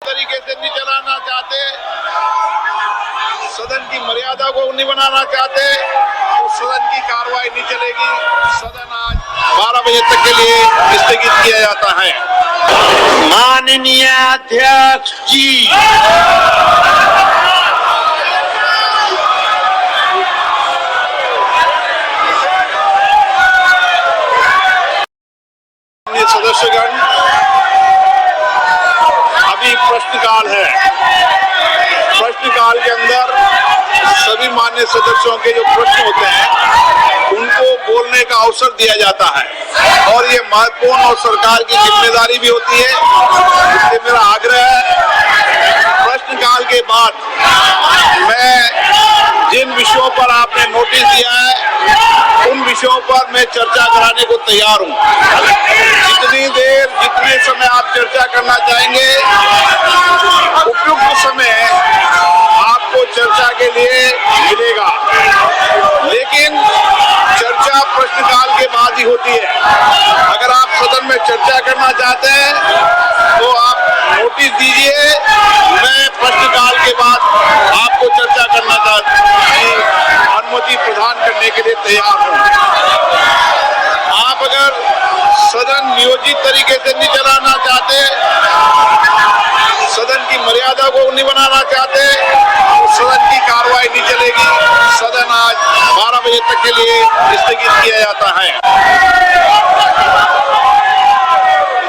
तरीके से नहीं चलाना चाहते, सदन की मर्यादा को नहीं बनाना चाहते तो सदन की कार्रवाई नहीं चलेगी। सदन आज 12 बजे तक के लिए स्थगित किया जाता है। माननीय अध्यक्ष जी, सदस्यगण, अभी प्रश्नकाल है। प्रश्नकाल के अंदर सभी मान्य सदस्यों के जो प्रश्न होते हैं उनको बोलने का अवसर दिया जाता है और ये महत्वपूर्ण और सरकार की जिम्मेदारी भी होती है। इसलिए मेरा आग्रह है, प्रश्नकाल के बाद मैं जिन विषयों पर आपने नोटिस दिया है उन विषयों पर मैं चर्चा कराने को तैयार हूँ। जितनी देर जितने समय आप चर्चा करना चाहेंगे, उपयुक्त समय आपको चर्चा के लिए मिलेगा, लेकिन चर्चा प्रश्नकाल के बाद ही होती है। अगर आप सदन में चर्चा करना चाहते हैं तो आप नोटिस दीजिए, मैं प्रश्नकाल के बाद आपको चर्चा करना की अनुमति प्रदान करने के लिए तैयार हूँ। आप अगर सदन नियोजित तरीके से नहीं चलाना चाहते, सदन की मर्यादा को नहीं बनाना चाहते तो सदन की कार्रवाई नहीं चलेगी। सदन आज 12 बजे तक के लिए स्थगित किया जाता है।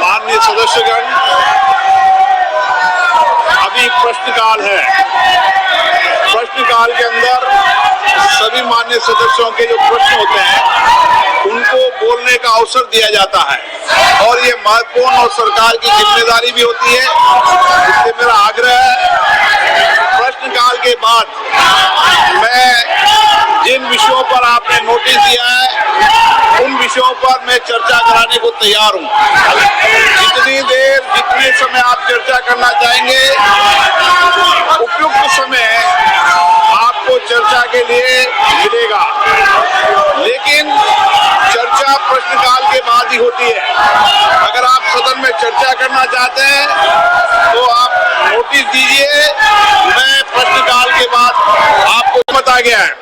माननीय सदस्यगण, अभी प्रश्नकाल है। प्रश्नकाल के अंदर सभी मान्य सदस्यों के जो प्रश्न होते हैं उनको बोलने का अवसर दिया जाता है और ये महत्वपूर्ण और सरकार की जिम्मेदारी भी होती है। इसलिए मेरा आग्रह है, प्रश्नकाल के बाद मैं जिन विषयों पर आपने नोटिस दिया है उन विषयों पर मैं चर्चा कराने को तैयार हूँ। जितनी देर जितने समय आप चर्चा करना चाहेंगे, उपयुक्त समय आपको चर्चा के लिए मिलेगा, लेकिन चर्चा प्रश्नकाल के बाद ही होती है। अगर आप सदन में चर्चा करना चाहते हैं तो आप नोटिस दीजिए, मैं प्रश्नकाल के बाद आपको बता गया है।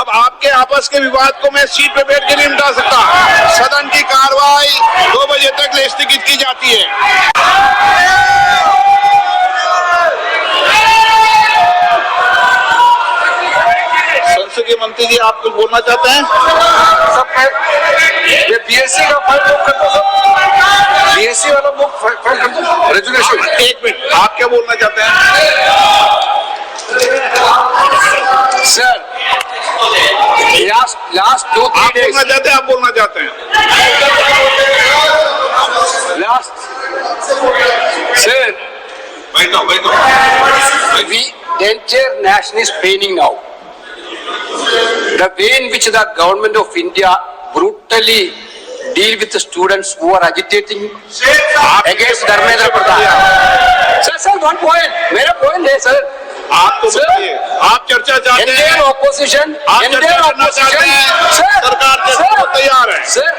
अब आपके आपस के विवाद को मैं सीट पे बैठ के नहीं मिटा सकता। सदन की कार्रवाई 2 बजे तक स्थगित की जाती है। संसदीय मंत्री जी, आप कुछ बोलना चाहते हैं? ये बीएससी का फाइल बुक कर दो, सब बीएससी वाला बुक फाइल कर दो, रेजुलेशन। एक मिनट, आप क्या बोलना चाहते हैं? सर, लास्ट 2-3 डेज बोलना चाहते हैं? आप बोलना चाहते हैं? Last sir, the entire nation is paining now. The way in which the government of India brutally deal with the students who are agitating against Dharmendra Pradhan. Sir, one point. मेरा point है sir. आप तो बताइए, आप चर्चा चाहते हैं? Indian opposition, सरकार चर्चा को तैयार है। सर,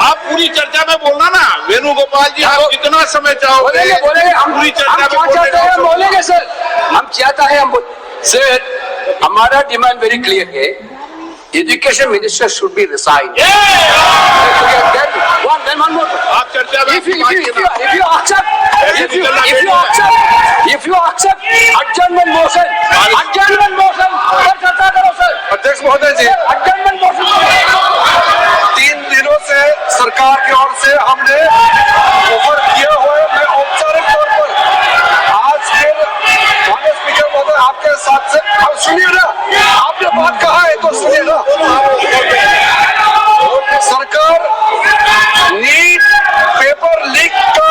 आप पूरी चर्चा में बोलना ना, वेणुगोपाल जी, आप कितना समय चाहोगे? बोलेंगे, हम पूरी चर्चा में बोलेंगे सर, हम चाहता है हम सर, हमारा डिमांड वेरी क्लियर है, education minister should be resign. आप चर्चा में if you accept adjournment motion, चर्चा करो सर। अध्यक्ष महोदय जी, adjournment motion 3 दिनों से सरकार की ओर से हमने ऑफर किया हुआ है। मैं औपचारिक तौर पर आज फिर माननीय स्पीकर महोदय आपके साथ से, आप सुनिए ना, आपने बात कहा है तो सुनिए ना। सरकार नीट पेपर लीक का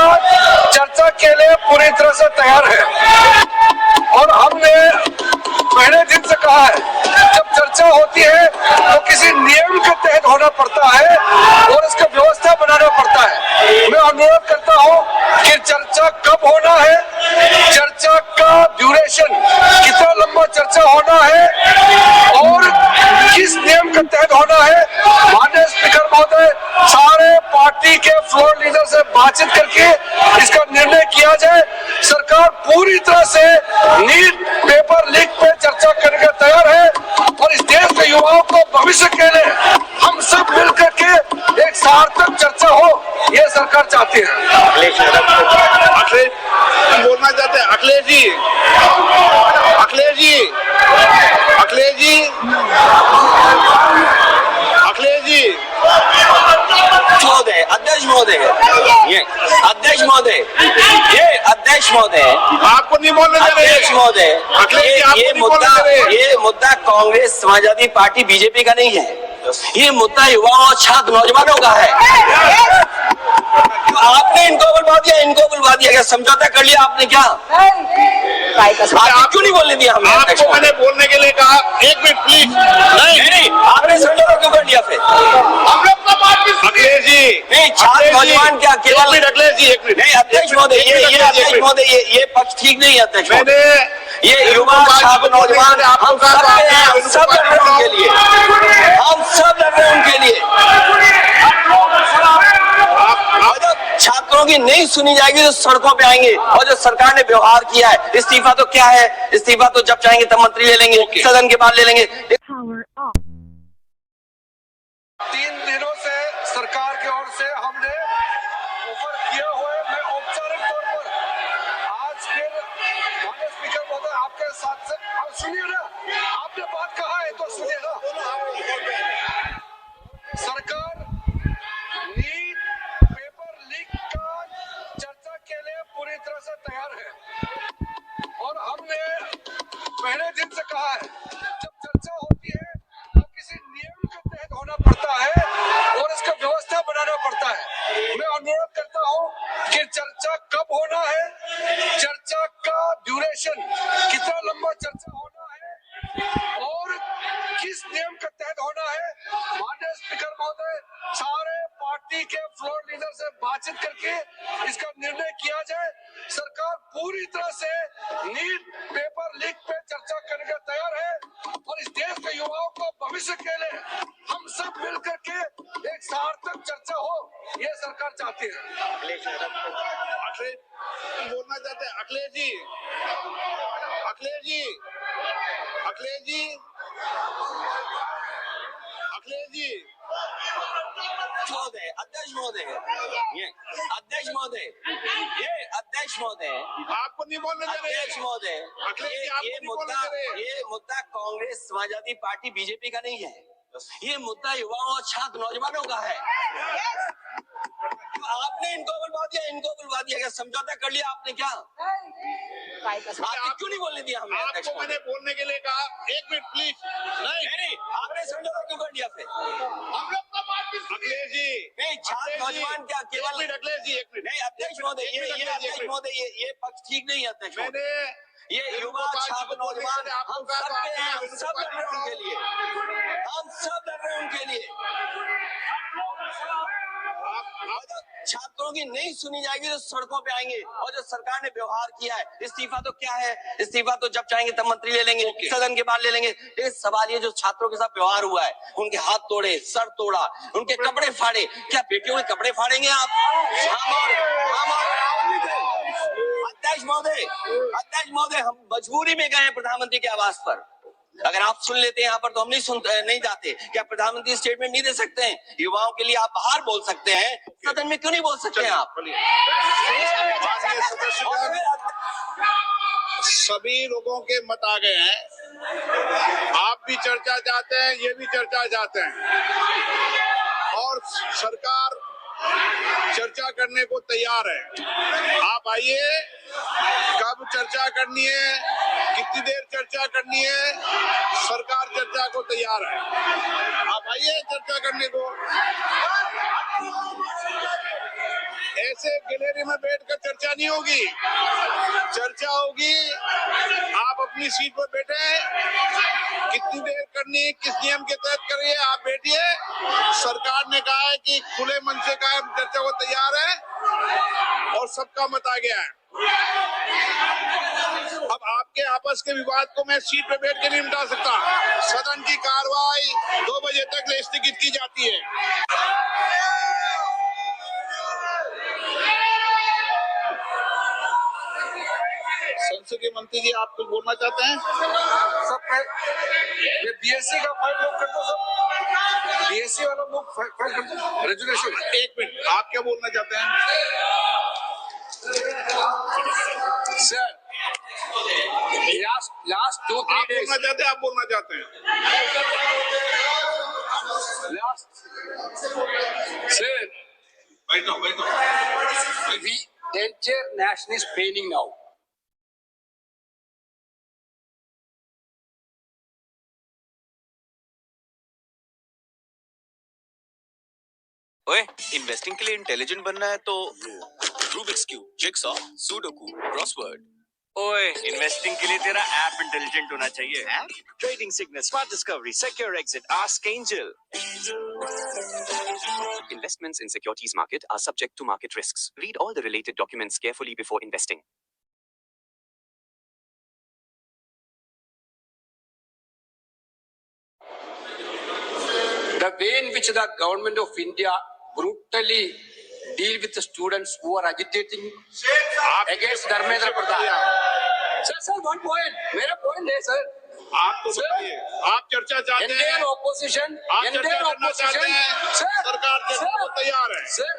चर्चा के लिए पूरी तरह से तैयार है और हमने पहले दिन से कहा है, जब चर्चा होती है तो किसी नियम के तहत होना पड़ता है और इसका व्यवस्था बनाना पड़ता है। मैं अनुरोध करता हूं कि चर्चा कब होना है, चर्चा का ड्यूरेशन कितना लंबा चर्चा होना है और किस नियम के तहत होना है। माननीय स्पीकर महोदय सारे पार्टी के फ्लोर लीडर से बातचीत करके इसका निर्णय पूरी तरह से नीट पेपर लीक पे चर्चा करने को तैयार है और इस देश के युवाओं को भविष्य के लिए हम सब मिलकर के एक सार्थक चर्चा हो, ये सरकार चाहती है। अखिलेश बोलना चाहते हैं? अखिलेश जी, अखिलेश जी, अखिलेश जी, अखिलेश जी, महोदय, अध्यक्ष महोदय, ये अध्यक्ष महोदय, ये अध्यक्ष महोदय, आपको नहीं बोलने दे रहे। अध्यक्ष महोदय, अखिलेश जी, आपको ये नहीं बोलने दे रहे। ये मुद्दा कांग्रेस समाजवादी पार्टी बीजेपी का नहीं है, ये मुद्दा युवाओं और छात्र नौजवानों का है। आपने इनको बुलवा दिया, क्या समझौता कर लिया आपने? क्या आप क्यों नहीं बोलने दिया हमें? आपको मैंने बोलने के लिए कहा, एक मिनट प्लीज। नहीं, आपने समझौता क्यों कर लिया फिर? हम लोग का बात अखिलेश जी, नहीं, छात्र नौजवान क्या केवल? अखिलेश जी, एक मिनट। नहीं अध्यक्ष महोदय, ये अध्यक्ष महोदय, ये पक्ष ठीक नहीं है अध्यक्ष मैंने महोदय। ये युवा छात्र नौजवान हम सब लड़ रहे हैं उनके लिए, हम सब लड़ रहे हैं उनके लिए। छात्रों की नहीं सुनी जाएगी तो सड़कों पे आएंगे, और जो सरकार ने व्यवहार किया है, इस्तीफा तो क्या है, इस्तीफा तो जब चाहेंगे तब मंत्री ले लेंगे, सदन के बाद ले लेंगे। 3 दिनों से सरकार की ओर से हमने ऑफर किया हुआ है। मैं औपचारिक तौर पर आज फिर माननीय स्पीकर महोदय आपके साथ से आप सुनिए ना, आपने बात कहा है तो सुनिए ना। सरकार नीट पेपर लीक का चर्चा के लिए पूरी तरह से तैयार है और हमने पहले दिन से कहा है, जब चर्चा होती है तो किसी नियम के तहत होना पड़ता है और इसका व्यवस्था बनाना पड़ता है। मैं अनुरोध करता हूं कि चर्चा कब होना है, चर्चा का ड्यूरेशन कितना लंबा चर्चा होना है और किस नियम के तहत होना है, माननीय स्पीकर महोदय सारे पार्टी के फ्लोर लीडर से बातचीत करके इसका निर्णय किया जाए। सरकार पूरी तरह से नीट पेपर लीक पे चर्चा करने को तैयार है और इस देश के युवाओं को भविष्य के लिए हम सब मिलकर के एक सार्थक चर्चा हो, ये सरकार चाहती है। अखिलेश बोलना चाहते हैं? अखिलेश जी, अखिलेश जी, अखिलेश जी, अखिलेश जी, महोदय, अध्यक्ष महोदय, ये अध्यक्ष महोदय, ये अध्यक्ष महोदय, आपको नहीं बोलने दे रहे। अध्यक्ष महोदय, अखिलेश जी, आपको नहीं बोलने दे रहे। ये मुद्दा कांग्रेस समाजवादी पार्टी बीजेपी का नहीं है, ये मुद्दा युवाओं और छात्र नौजवानों का है। आपने इनको बुलवा दिया, क्या समझौता कर लिया आपने? क्या आपने क्यों नहीं बोलने दिया हमें? आपको मैंने बोलने के लिए कहा, एक मिनट प्लीज। नहीं, आपने समझौता क्यों कर लिया फिर? हम लोग का बात अखिलेश जी, नहीं, छात्र नौजवान क्या केवल? अखिलेश जी, एक मिनट। नहीं अध्यक्ष महोदय, ये अध्यक्ष महोदय, ये पक्ष ठीक नहीं है अध्यक्ष महोदय। मैंने ये युवा छात्र नौजवान हम सब हैं, हम सब लड़ रहे हैं उनके लिए, हम सब लड़ रहे हैं उनके लिए। छात्रों की नहीं सुनी जाएगी तो सड़कों पे आएंगे, और जो सरकार ने व्यवहार किया है, इस्तीफा तो क्या है, इस्तीफा तो जब चाहेंगे तब मंत्री ले लेंगे, सदन के बाद ले लेंगे। लेकिन सवाल ये जो छात्रों के साथ व्यवहार हुआ है, उनके हाथ तोड़े, सर तोड़ा, उनके कपड़े फाड़े, क्या बेटियों के कपड़े फाड़ेंगे आप? अध्यक्ष महोदय, हम मजबूरी में गए हैं प्रधानमंत्री के आवास पर। अगर आप सुन लेते हैं यहाँ पर तो हम नहीं जाते। क्या प्रधानमंत्री स्टेटमेंट नहीं दे सकते हैं? युवाओं के लिए आप बाहर बोल सकते हैं, सदन में क्यों नहीं बोल सकते हैं आप? सभी लोगों के मत आ गए हैं, आप भी चर्चा चाहते हैं, ये भी चर्चा चाहते हैं और सरकार चर्चा करने को तैयार है। आप आइए, कब चर्चा करनी है, कितनी देर चर्चा करनी है, सरकार चर्चा को तैयार है। आप आइए चर्चा करने को। ऐसे गैलरी में बैठकर चर्चा नहीं होगी, चर्चा होगी। आप अपनी सीट पर बैठे, कितनी देर करनी, किस नियम के तहत करिए, आप बैठिए। सरकार ने कहा है कि खुले मन से कहा चर्चा को तैयार है और सबका मत आ गया है। अब आपके आपस के विवाद को मैं सीट पे बैठ के नहीं मिटा सकता। सदन की कार्रवाई 2 बजे तक स्थगित की जाती है। संसदीय मंत्री जी, आप कुछ बोलना चाहते हैं? सब ये बीएससी का फाइल लोग कर दो, सब बीएससी वाला लोग फाइल कर दो रेजुलेशन। एक मिनट, आप क्या बोलना चाहते हैं? Sir, last 2-3 आप days. बोलना चाहते हैं? आप बोलना चाहते हैं? Sir, बैठो। the entire nation is paining now. ओए, इन्वेस्टिंग के लिए इंटेलिजेंट बनना है तो Rubik's cube, jigsaw, sudoku, crossword. ओए, इन्वेस्टिंग के लिए तेरा ऐप इंटेलिजेंट होना चाहिए। App? Trading signal, smart discovery, secure exit, ask angel. Investments in securities market are subject to market risks. Read all the related documents carefully before investing. The way in which the government of India brutally deal with the students who are agitating against Dharmendra Pradhan. Sir, one point. मेरा point है sir. आप तो बताइए, आप चर्चा चाहते Indian हैं? opposition. आप चर्चा करना चाहते हैं? सरकार चर्चा को तैयार है। Sir,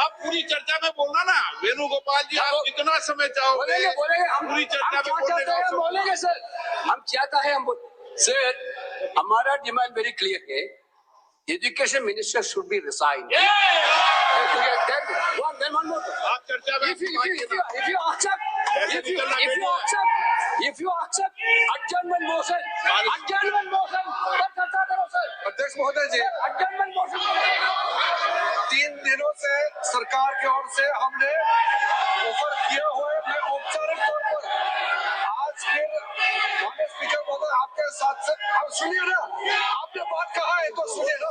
आप पूरी चर्चा में बोलना ना, वेणुगोपाल जी, आप कितना समय चाहोगे? बोलेंगे हम पूरी चर्चा में क्या बोलने चाहते हैं का बोलेंगे सर। हम चाहता है हम सर, हमारा डिमांड वेरी क्लियर है। Education minister should be resigned. Then one more. आप चर्चा में If you accept adjournment motion, तब चर्चा करो सर। अध्यक्ष महोदय जी, Adjournment motion। 3 दिनों से सरकार की ओर से हमने ऑफर किए हुए, मैं औपचारिक तौर पर आज फिर माननीय स्पीकर महोदय आपके साथ से, अब सुनिए ना, आपने बात कहा है तो सुनिए ना।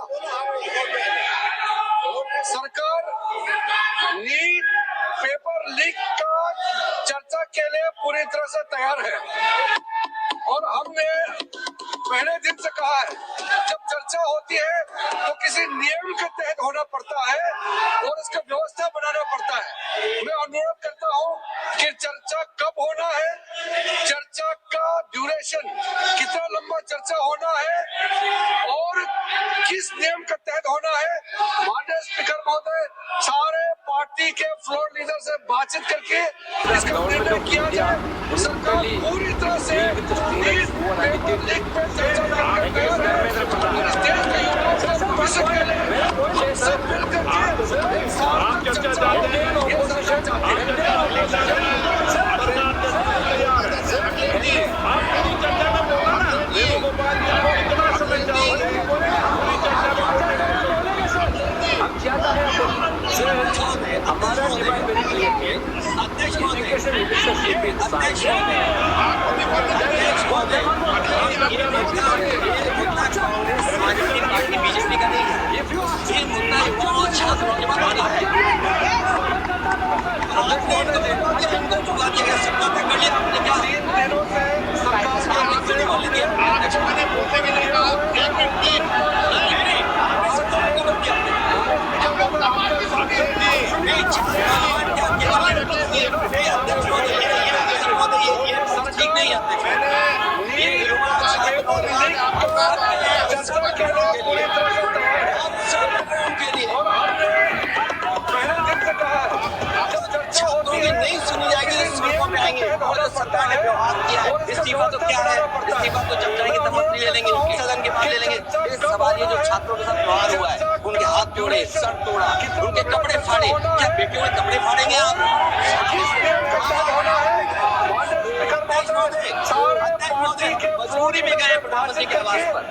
सरकार नीट पेपर लीक का चर्चा के लिए पूरी तरह से तैयार है और हमने पहले दिन से कहा है, जब चर्चा होती है तो किसी नियम के तहत होना पड़ता है और इसका व्यवस्था बनाना पड़ता है। मैं अनुरोध करता हूं कि चर्चा कब होना है, चर्चा का ड्यूरेशन, कितना लंबा चर्चा होना है और किस नियम के तहत होना है, माननीय स्पीकर महोदय सारे पार्टी के फ्लोर लीडर से बातचीत करके इसका निर्णय किया जाए। सरकार पूरी तरह से पेपर लीक पे चर्चा करके तैयार है और इस देश के युवाओं को भविष्य के लिए हम सब मिलकर के आप चर्चा चाहते हैं? आप पूरी चर्चा में बोलना ना, वेणुगोपाल जी, आप कितना समय चाहोगे? पूरी चर्चा में बोलने का हम चाहता है हमारा डिमांड वेरी क्लियर है। Education minister should be resign. Samajwadi party BJP का नहीं है, ये मुद्दा युवाओं और छात्रों के बारे में है। इनको चुका दिया गया, सत्ता तक कर लिया आपने क्या? 3 दिनों से सरकार आपने क्यों नहीं बोल दिया? मैंने बोलने के लिए कहा, एक मिनट प्लीज। आपने सरकार को बोल दिया आपने। ठीक नहीं है ये युवा चर्चा के लिए पूरी तरह से तैयार है उनके लिए और हमने पहले दिन से कहा है, जब चर्चा होती है नहीं सुनी जाएगी तो सड़कों पे आएंगे। और जो सरकार ने व्यवहार किया है, इस्तीफा तो क्या है, इस्तीफा तो जब जाएंगे तब मंत्री ले लेंगे, सदन के बाहर ले लेंगे। ये सवाल ये जो छात्रों के साथ व्यवहार हुआ है, उनके हाथ जोड़े, सर तोड़ा, उनके कपड़े फाड़े, क्या बेटियों के कपड़े फाड़ेंगे आप? मजबूरी में गए प्रधानमंत्री के आवास पर।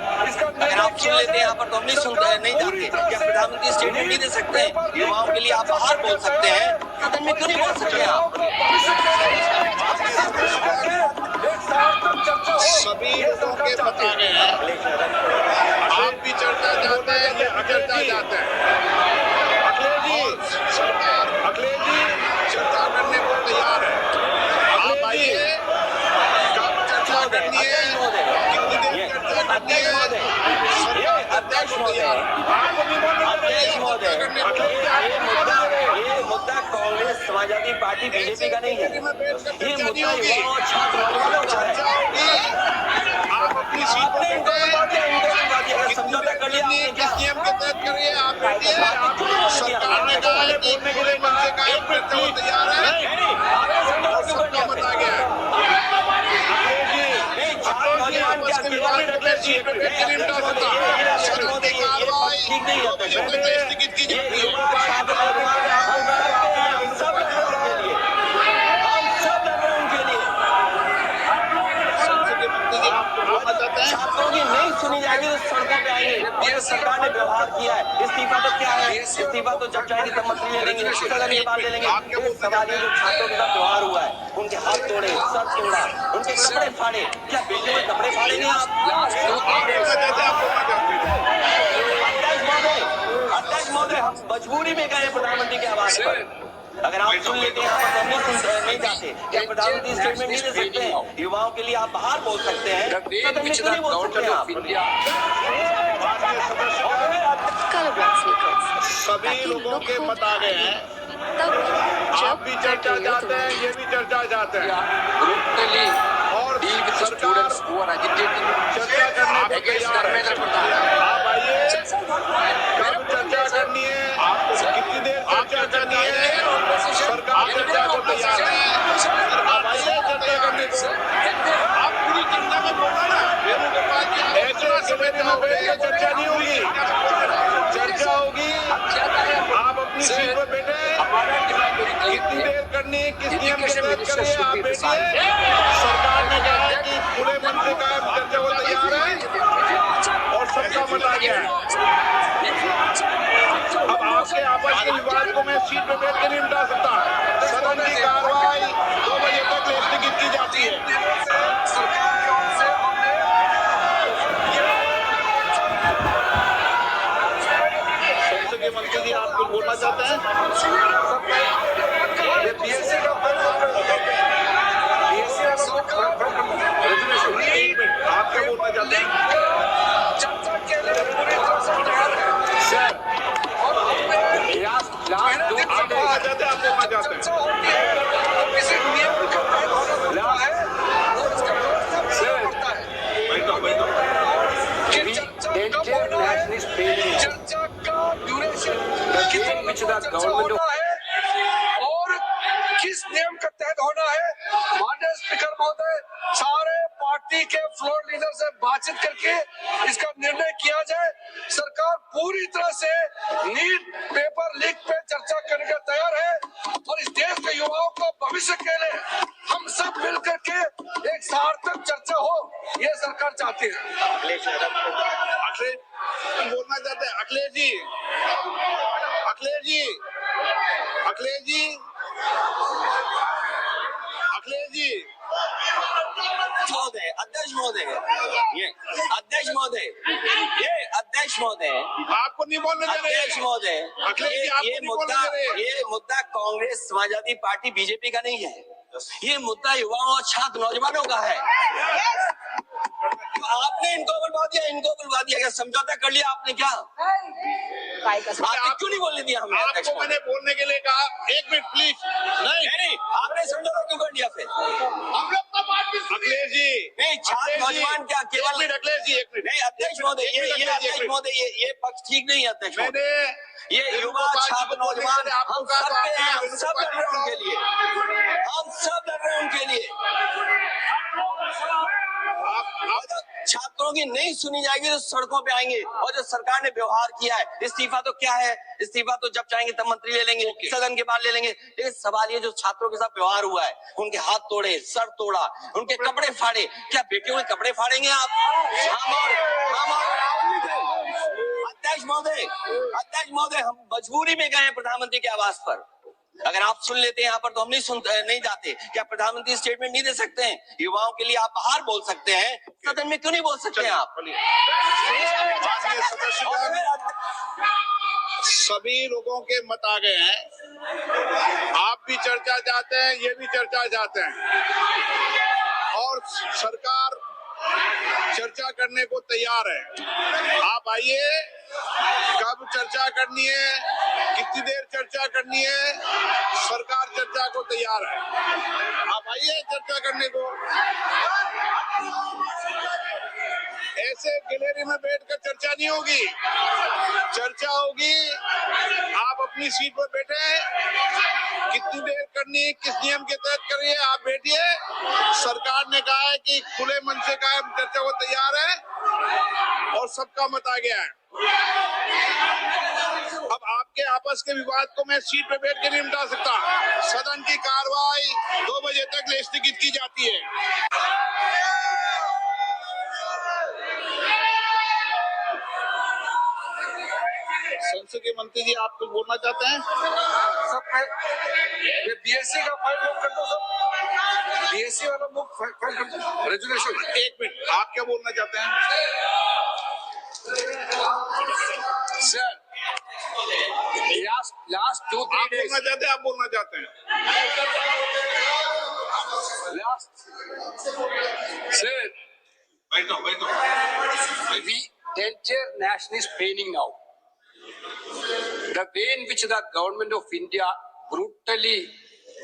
अगर आप सुन लेते हैं यहाँ पर तो हम नहीं सुनते, नहीं जाते। क्या प्रधानमंत्री स्टेटमेंट नहीं दे सकते? युवाओं के लिए आप बाहर बोल सकते हैं, सदन में क्यों नहीं बोल सकते आप? सभी लोगों के बताने हैं। आप भी चर्चा चाहते हैं या अचर्चा चाहते हैं? अखिलेश जी चर्चा करने को तैयार है। आप आइए, कब चर्चा करनी है, कितनी देर चर्चा करनी है, अध्यक्ष महोदय, अध्यक्ष महोदय, ये मुद्दा कांग्रेस, समाजवादी पार्टी, बीजेपी का नहीं है। ये मुद्दा युवाओं और छात्र नौजवानों का है। आप अपनी सीट पर आपने इनको बुलवा दिया, इनको बुलवा दिया। अगर समझौता कर लिया आपने क्या? किस नियम के तहत करिए आप बैठिए। सरकार ने आपने कहा है कि खुले मन से कायम करते हुए तैयार है। समझौता क्यों कर सबका मत आ गया है। सीट पे बैठ के नहीं उठा सकता। सदन की कार्रवाई ठीक नहीं 2 बजे तक स्थगित की जाती है। छात्रों की नहीं सुनी जाएगी तो सड़कों पे आएंगे। ये सरकार ने व्यवहार किया है। इस्तीफा तो क्या है? इस्तीफा तो जब चाहेंगे तब मंत्री ले लेंगे, सदन के बाद ले लेंगे। सवाल ये जो छात्रों के साथ व्यवहार हुआ है, उनके हाथ तोड़े, सर तोड़ा, उनके कपड़े फाड़े, क्या बेटे में कपड़े फाड़ेंगे आप? अध्यक्ष महोदय, हम मजबूरी में गए प्रधानमंत्री के आवास पर। अगर आप सुन लेते हैं यहाँ पर तो हम नहीं जाते। क्या प्रधानमंत्री स्टेटमेंट नहीं दे सकते हैं? युवाओं के लिए आप बाहर बोल सकते हैं, सदन में क्यों नहीं बोल सकते हैं आप? सभी लोगों के मत आ गए हैं। आप भी चर्चा चाहते हैं, ये भी चर्चा चाहते हैं और सरकार चर्चा करने के आप आइए। कब चर्चा करनी है, कितनी देर चर्चा करनी है, सरकार चर्चा को तैयार है। आप आइए चर्चा करने को। आप पूरी चिंता में बोला ना, ऐसे सवेरे में बैठ के चर्चा नहीं होगी। चर्चा होगी, आप अपनी सीट पर बैठे, कितनी देर करनी है, किस नियम के तहत करिए, आप बैठिए। सरकार ने कहा है कि खुले मन से कायम चर्चा को तैयार है और सबका मत आ गया है। अब आपके आपस के विवाद को मैं सीट पर बैठ के नहीं मिटा सकता। सदन की कार्रवाई 2 बजे तक स्थगित की जाती है। संसदीय मंत्री जी, आप कुछ बोलना चाहते हैं? आप क्या बोलना चाहते हैं? चर्चा के लिए पूरी तरह से तैयार है। आप बोलना चाहते हैं, आप बोलना चाहते हैं? चर्चा होती है तो किसी नियम का तहत होना है और उसका व्यवस्था करता है कि चर्चा कब होना है, चर्चा का ड्यूरेशन कितना चर्चा होना है और किस नियम के तहत होना है। माननीय स्पीकर महोदय, सारे पार्टी के फ्लोर लीडर से बातचीत करके इसका निर्णय किया जाए। सरकार पूरी तरह से नीट पेपर लीक पे चर्चा करने का तैयार है और इस देश के युवाओं को भविष्य के लिए हम सब मिलकर के एक सार्थक चर्चा हो, ये सरकार चाहती है। अखिलेश बोलना चाहते हैं? अखिलेश जी, अखिलेश जी, अखिलेश जी, अखिलेश जी। महोदय, अध्यक्ष महोदय, ये अध्यक्ष महोदय, ये अध्यक्ष महोदय, आपको नहीं बोलने दे रहे। अध्यक्ष महोदय, अखिलेश जी, आपको नहीं बोलने दे रहे। ये मुद्दा कांग्रेस, समाजवादी पार्टी, बीजेपी का नहीं है। ये मुद्दा युवाओं और छात्र नौजवानों का है। आपने इनको बुलवा दिया, इनको बुलवा दिया। क्या समझौता कर लिया आपने क्या? आपने क्यों नहीं बोलने दिया हमें? आपको मैंने बोलने के लिए कहा, 1 मिनट प्लीज। नहीं, आपने समझौता क्यों कर लिया फिर? हम लोग तो बात भी अखिलेश जी, नहीं, छात्र नौजवान क्या केवल? अखिलेश जी 1 मिनट। नहीं अध्यक्ष महोदय, ये अध्यक्ष महोदय, ये पक्ष ठीक नहीं है अध्यक्ष महोदय। मैंने ये युवा छात्र नौजवान हम सब पे हैं, हम सब लड़ रहे हैं उनके लिए, हम सब लड़ रहे हैं उनके लिए। छात्रों की नहीं सुनी जाएगी तो सड़कों पे आएंगे। और जो सरकार ने व्यवहार किया है, इस्तीफा तो क्या है? इस्तीफा तो जब चाहेंगे तब मंत्री ले लेंगे, सदन के बाद ले लेंगे। लेकिन सवाल ये जो छात्रों के साथ व्यवहार हुआ है, उनके हाथ तोड़े, सर तोड़ा, उनके कपड़े फाड़े, क्या बेटियों के कपड़े फाड़ेंगे आप? अध्यक्ष महोदय, हम मजबूरी में गए प्रधानमंत्री के आवास पर। अगर आप सुन लेते हैं यहाँ पर तो हम नहीं जाते। क्या प्रधानमंत्री स्टेटमेंट नहीं दे सकते हैं? युवाओं के लिए आप बाहर बोल सकते हैं, सदन में क्यों नहीं बोल सकते हैं आप? सभी लोगों के मत आ गए हैं। आप भी चर्चा चाहते हैं, ये भी चर्चा चाहते हैं और सरकार चर्चा करने को तैयार है। आप आइए, कब चर्चा करनी है, कितनी देर चर्चा करनी है, सरकार चर्चा को तैयार है। आप आइए चर्चा करने को। ऐसे गैलरी में बैठकर चर्चा नहीं होगी, चर्चा होगी। आप अपनी सीट पर बैठे, कितनी देर करनी है, किस नियम के तहत करिए, आप बैठिए। सरकार ने कहा है कि खुले मन से कहा है, चर्चा को तैयार है और सबका मत आ गया है। अब आपके आपस के विवाद को मैं सीट पे बैठ के नहीं मिटा सकता। सदन की कार्रवाई 2 बजे तक स्थगित की जाती है। संसदीय मंत्री जी, आप कुछ बोलना चाहते हैं? ये बीएससी का फाइल बुक कर दो सब, बीएससी वाला बुक फाइल कर दो, रेजुलेशन। एक मिनट, आप क्या बोलना चाहते हैं? Sir, last 2-3 आप days. बोलना चाहते हैं? आप बोलना चाहते हैं? Sir, बैठो। the entire nation is paining now. The way in which the government of India brutally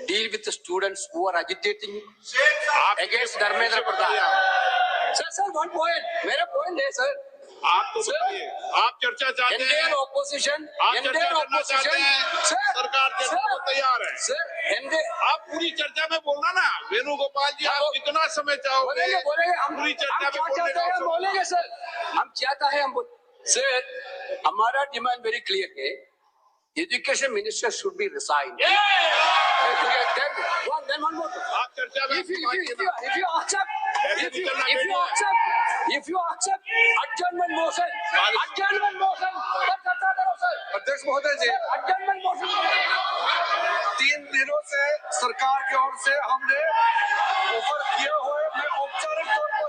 deal with the students who are agitating against Dharmendra Pradhan. Sir, one point. मेरा point है sir. आप तो बताइए, आप चर्चा चाहते हैं? Indian opposition. आप चर्चा करना चाहते हैं? Sir, सरकार चर्चा को तैयार है। Sir, आप पूरी चर्चा में बोलना ना, वेणुगोपाल जी, आप कितना समय चाहोगे? बोलेंगे हम पूरी चर्चा में बोलने का अवसर। बोलेंगे सर, हम चाहता है हम सर, हमारा डिमांड वेरी क्लियर है। Education minister should be resign. आप चर्चा में if you accept adjournment motion, अध्यक्ष महोदय जी, adjournment motion 3 दिनों से सरकार की ओर से हमने ऑफर किए हुए, मैं औपचारिक तौर पर